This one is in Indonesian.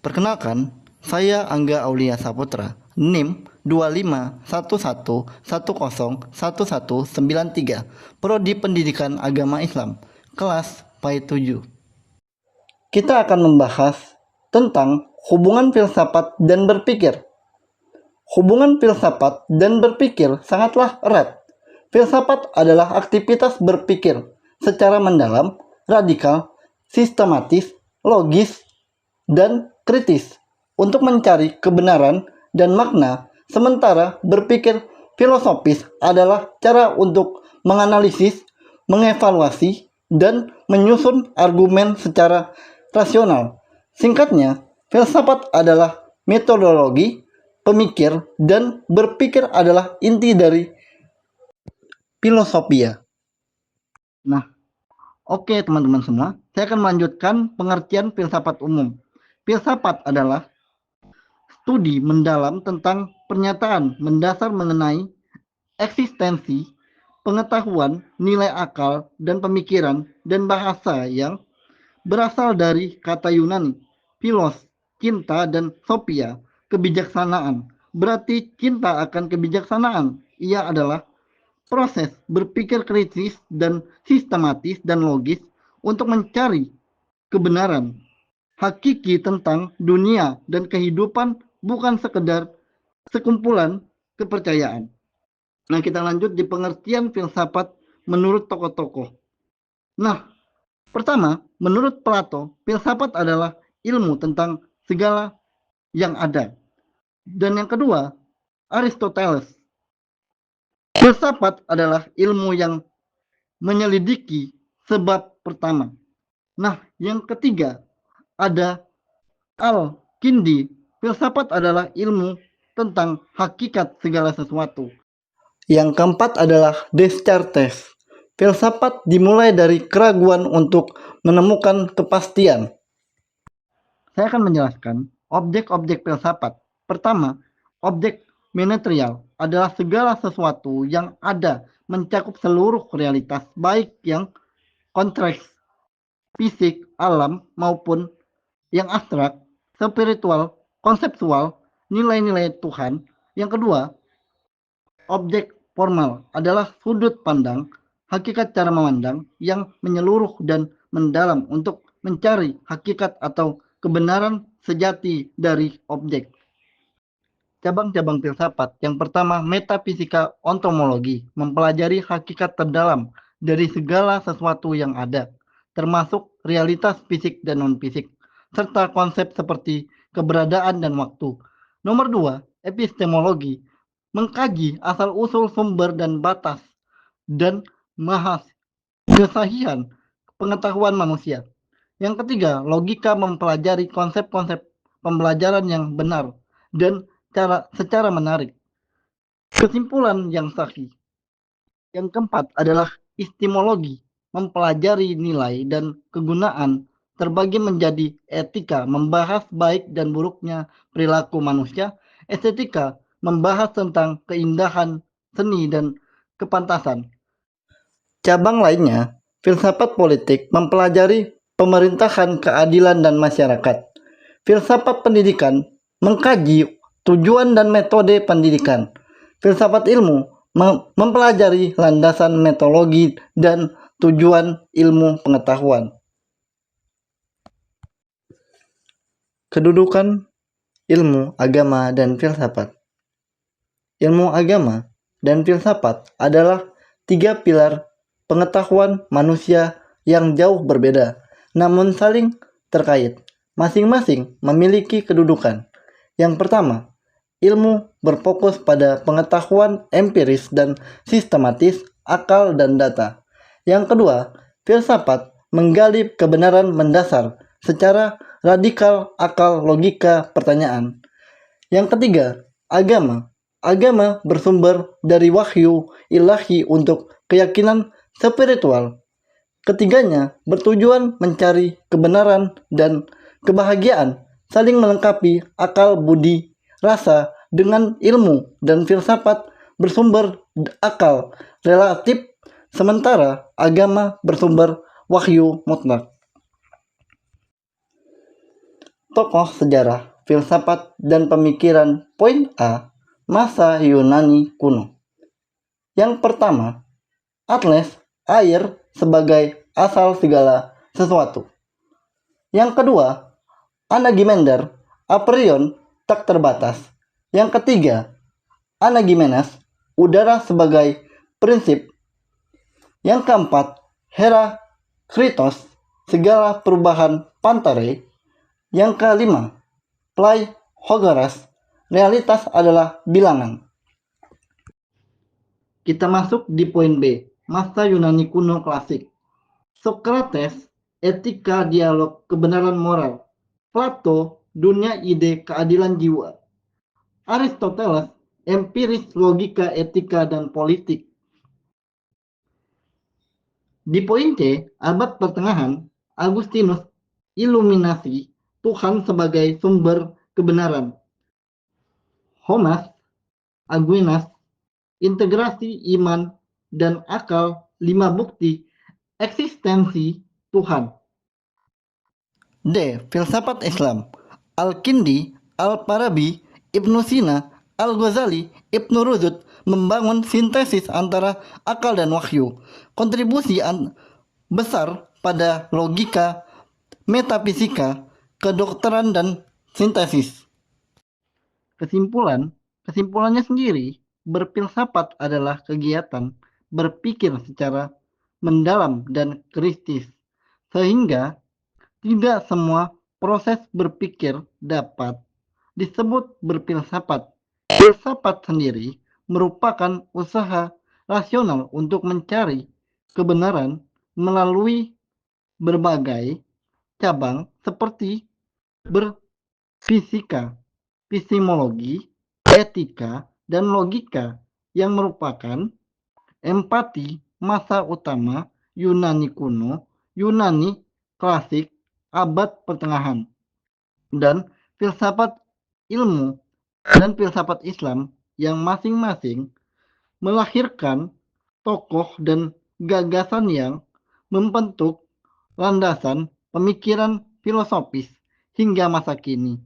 Perkenalkan, saya Angga Aulia Saputra, NIM 25111101193, Prodi Pendidikan Agama Islam, kelas PAI 7. Kita akan membahas tentang hubungan filsafat dan berpikir. Hubungan filsafat dan berpikir sangatlah erat. Filsafat adalah aktivitas berpikir secara mendalam, radikal, sistematis, logis, dan kritis untuk mencari kebenaran dan makna, sementara berpikir filosofis adalah cara untuk menganalisis, mengevaluasi, dan menyusun argumen secara rasional. Singkatnya, filsafat adalah metodologi, pemikir, dan berpikir adalah inti dari filosofia. Nah, oke teman-teman semua, saya akan melanjutkan pengertian filsafat umum. Filsafat adalah studi mendalam tentang pernyataan mendasar mengenai eksistensi, pengetahuan, nilai akal, dan pemikiran dan bahasa yang berasal dari kata Yunani, philos, cinta, dan sophia, kebijaksanaan. Berarti cinta akan kebijaksanaan. Ia adalah proses berpikir kritis dan sistematis dan logis untuk mencari kebenaran hakiki tentang dunia dan kehidupan, bukan sekedar sekumpulan kepercayaan. Nah, kita lanjut di pengertian filsafat menurut tokoh-tokoh. Nah, pertama, menurut Plato, filsafat adalah ilmu tentang segala yang ada. Dan yang kedua, Aristoteles, filsafat adalah ilmu yang menyelidiki sebab pertama. Nah, yang ketiga, ada Al-Kindi, filsafat adalah ilmu tentang hakikat segala sesuatu. Yang keempat adalah Descartes, filsafat dimulai dari keraguan untuk menemukan kepastian. Saya akan menjelaskan objek-objek filsafat. Pertama, objek material adalah segala sesuatu yang ada, mencakup seluruh realitas, baik yang konteks, fisik, alam, maupun yang abstrak, spiritual, konseptual, nilai-nilai Tuhan. Yang kedua, objek formal adalah sudut pandang, hakikat cara memandang yang menyeluruh dan mendalam untuk mencari hakikat atau kebenaran sejati dari objek. Cabang-cabang filsafat. Yang pertama, metafisika ontologi, mempelajari hakikat terdalam dari segala sesuatu yang ada, termasuk realitas fisik dan non-fisik, serta konsep seperti keberadaan dan waktu. Nomor 2, epistemologi, mengkaji asal-usul sumber dan batas, dan mahas kesahihan pengetahuan manusia. Yang ketiga, logika, mempelajari konsep-konsep pembelajaran yang benar dan secara menarik. Kesimpulan yang sahih. Yang keempat adalah epistemologi, mempelajari nilai dan kegunaan, terbagi menjadi etika, membahas baik dan buruknya perilaku manusia, estetika, membahas tentang keindahan, seni, dan kepantasan. Cabang lainnya, filsafat politik, mempelajari pemerintahan, keadilan, dan masyarakat. Filsafat pendidikan, mengkaji tujuan dan metode pendidikan. Filsafat ilmu, mempelajari landasan metodologi dan tujuan ilmu pengetahuan. Kedudukan ilmu agama dan filsafat. Ilmu agama dan filsafat adalah tiga pilar pengetahuan manusia yang jauh berbeda, namun saling terkait. Masing-masing memiliki kedudukan. Yang pertama, ilmu berfokus pada pengetahuan empiris dan sistematis, akal dan data. Yang kedua, filsafat menggali kebenaran mendasar secara radikal, akal, logika, pertanyaan. Yang ketiga, agama. Agama bersumber dari wahyu ilahi untuk keyakinan spiritual. Ketiganya bertujuan mencari kebenaran dan kebahagiaan, saling melengkapi. Akal, budi, rasa dengan ilmu, dan filsafat bersumber akal relatif, sementara agama bersumber wahyu mutlak. Tokoh sejarah, filsafat, dan pemikiran. Poin A. Masa Yunani kuno. Yang pertama, Atlas, air sebagai asal segala sesuatu. Yang kedua, Anaximander, aprion tak terbatas. Yang ketiga, Anaximenes, udara sebagai prinsip. Yang keempat, Heraklitos, segala perubahan pantare. Yang kelima, Pythagoras, realitas adalah bilangan. Kita masuk di poin B, masa Yunani kuno klasik. Socrates, etika dialog kebenaran moral. Plato, dunia ide keadilan jiwa. Aristoteles, empiris logika etika dan politik. Di poin C, abad pertengahan, Agustinus, iluminasi, Tuhan sebagai sumber kebenaran. Thomas Aquinas, integrasi iman dan akal, 5 bukti eksistensi Tuhan. D. Filsafat Islam. Al-Kindi, Al-Farabi, Ibnu Sina, Al-Ghazali, Ibnu Rushd membangun sintesis antara akal dan wahyu. Kontribusi besar pada logika, metafisika, kedokteran, dan sintesis. Kesimpulannya sendiri, berfilsafat adalah kegiatan berpikir secara mendalam dan kritis, sehingga tidak semua proses berpikir dapat disebut berfilsafat. Filsafat sendiri merupakan usaha rasional untuk mencari kebenaran melalui berbagai cabang seperti berfisika, epistemologi, etika, dan logika yang merupakan empati masa utama Yunani kuno, Yunani klasik, abad pertengahan, dan filsafat ilmu dan filsafat Islam yang masing-masing melahirkan tokoh dan gagasan yang membentuk landasan pemikiran filosofis hingga masa kini.